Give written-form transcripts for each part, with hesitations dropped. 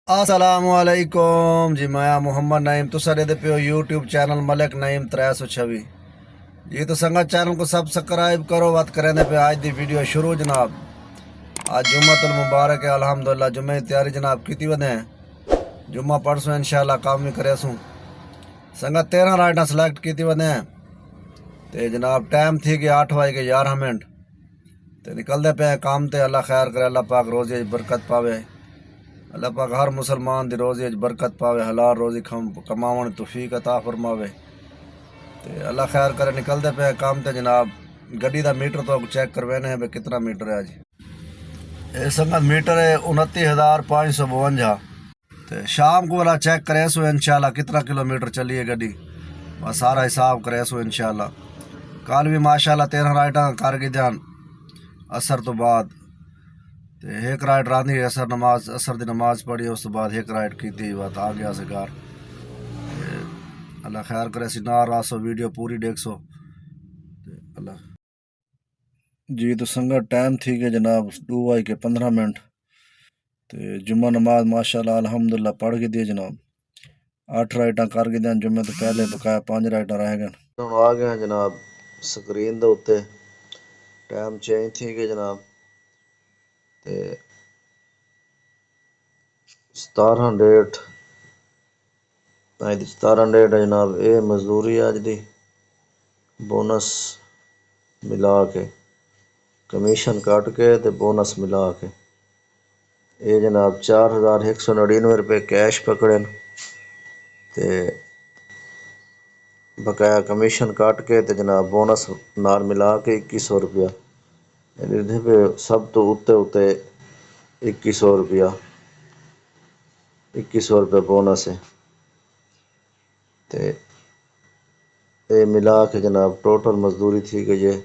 السلام علیکم جی، میں محمد نعیم تو سارے دے پیو یوٹیوب چینل ملک نعیم 326 جی تو سنگت چینل کو سبسکرائب کرو وات کریں دے پہ آج دی ویڈیو شروع جناب۔ آج جمعہ المبارک ہے، الحمدللہ جمعہ تیاری جناب کیتی ودے ہیں، جمعہ پڑھسوں انشاءاللہ کام بھی کرے سوں۔ سنگت 13 رائٹاں سلیکٹ کیتی ودے ہیں تے جناب ٹائم تھی کہ 8:11 تے نکل دے پہ کام تے۔ اللہ خیر کرے، اللہ پاک روزی برکت پاوے، اللہ پاک ہر مسلمان دی روزی برکت پاوے، حلال روزی کماون توفیق عطا فرماوے تے اللہ خیر کرے۔ نکل دے پہ کام تے جناب، گڈی دا میٹر تو چیک کروینے ہیں بھئی کتنا میٹر ہے جی۔ اے سنگت میٹر ہے 29,552 تے شام کو والا چیک کرے سو انشاءاللہ کتنا کلومیٹر چلی ہے گڈی، بس سارا حساب کرے سو انشاءاللہ۔ کل بھی ماشاءاللہ 13 رائٹاں کر گئی دھیان اثر تو بعد تے ایک رائٹ راندھی اثر دی نماز پڑھی، اس تو بعد ایک رائٹ کیتی بات آ گیا سے گھر۔ اللہ خیر کرے، سی نہ راسو ویڈیو پوری دیکھ سو اللہ جی۔ تو سنگت ٹائم تھی کہ جناب 2:15 تے جمعہ نماز ماشاءاللہ الحمدللہ پڑھ کے دیے جناب۔ 8 رائٹاں کر کے دیں جمعہ تو پہلے بقایا 5 رائٹاں رہ گئے آ گئے ہیں جناب سکرین دے اتے۔ ٹائم چینج تھی کہ جناب تے 17 ڈیٹ 17 ڈیٹ ہے جناب۔ اے مزدوری اج دی بونس ملا کے، کمیشن کٹ کے تے بونس ملا کے اے جناب 4,199 روپے کیش پکڑے تے بقایا کمیشن کٹ کے تے جناب بونس نال ملا کے 2100 روپیہ، یعنی پہ سب تو اتے 2100 روپیہ 2100 روپے بونس ہے تے اے ملا کے جناب ٹوٹل مزدوری تھی کہ یہ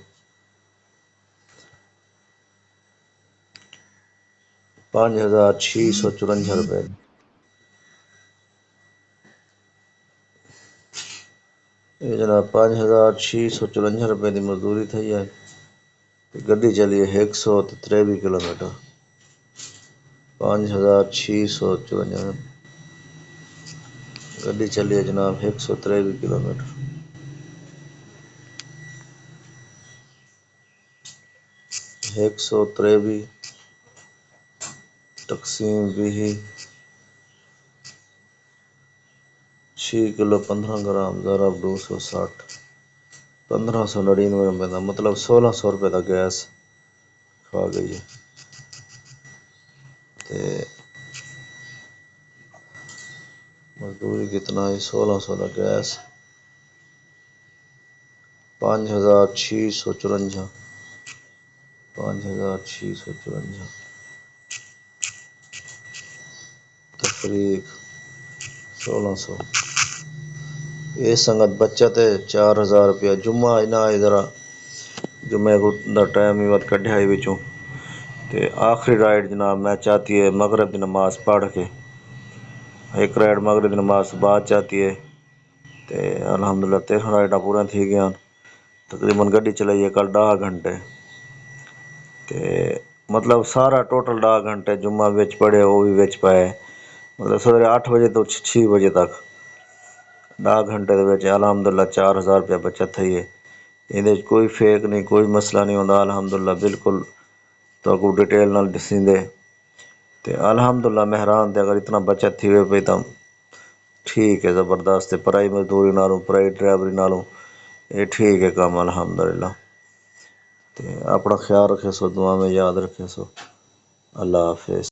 5,654 روپے۔ یہ جناب 5,654 روپے دی مزدوری تھی ہے، گڈی چلی ہے 123 کلومیٹر۔ 5,654 گڈی چلی ہے جناب 123 کلومیٹر۔ 123 تقسیم 20 6 کلو 15 گرام ضرب 260 1599 روپے دا مطلب 1600 روپے دا گیس کھا گئی ہے تے مزدوری کتنا ہے 1600 دا گیس 5,654 5,654 تفریق 1600۔ یہ سنگت بچت ہے 4,000 روپیہ۔ جمعہ اینا ذرا جمعہ کو دا ٹائم ہی وقت کڈھیا ہی وچوں تے آخری رائٹ جناب میں چاہتی ہے مغرب دی نماز پڑھ کے، ایک رائٹ مغرب دی نماز بعد چاہتی ہے تے الحمدللہ 13 رائٹاں پورا تھی گیا۔ تقریباً گڈی چلائی ہے کل 10 گھنٹے تے مطلب سارا ٹوٹل 10 گھنٹے جمعہ وچ پڑھے وہ بھی وچ پائے، مطلب سویرے 8 بجے تو 6 بجے تک 10 گھنٹے دے وچ الحمدللہ 4,000 روپیہ بچت تھی ہے۔ یہ کوئی فیک نہیں، کوئی مسئلہ نہیں ہوتا الحمدللہ، بالکل تو کو ڈیٹیل نال دسیں دے تے الحمدللہ مہران تے اگر اتنا بچت تھی ہوئے پئی تو ٹھیک ہے، زبردست ہے، پرائی مزدوری نالوں پرائی ڈرائیوری نالوں یہ ٹھیک ہے کام الحمدللہ۔ تے اپنا خیال رکھے سو، دعا میں یاد رکھے سو، اللہ حافظ۔